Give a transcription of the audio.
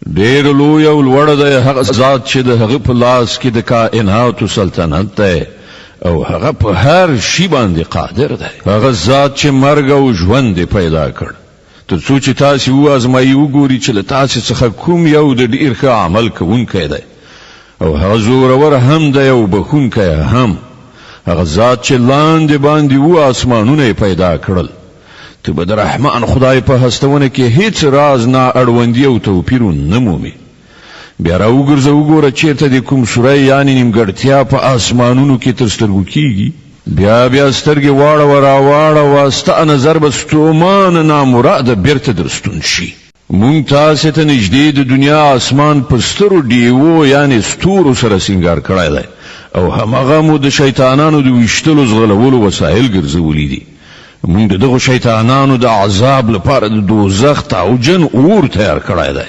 ډېر لوی او لوړ دی هغه ذات چې د هغه په لاس کې د کائنات سلطنت دی او هغه په هر شی باندې قادر دی. هغه ذات چې مرګ او ژوند پیدا کړ تر څو چې تاسو وازمایي وګوري چې له تاسو څخه کوم یو د ډیر ښه عمل کوونکی دی او هغه زورور هم دی او بخونکی هم. هغه ذات چې لاندې باندې اسمانونه پیدا کړل ته به د رحمان خدای په هستونه کې هیڅ راز نه اړوندی او توپیر نه مومي. بیا راوګرځه وګوره چیرته د کوم سوره یعنی نیمګړتیا په اسمانونو کې تر سترګو کیږي. بیا سترګې واړه واسطه نظر به ستومان نامراده بیرته درستون شي. مونږ تاسو ته نږدې د دنیا اسمان په سترو دیوو یعنی ستورو سره سنگار کړای دی او همغه مو د شیطانانو د ویشتلو زغلولو وسایل ګرځولې دي. مونږ دغه شیطانانو د عذاب لپاره د دوزخ او جن اور تیار کړای دی.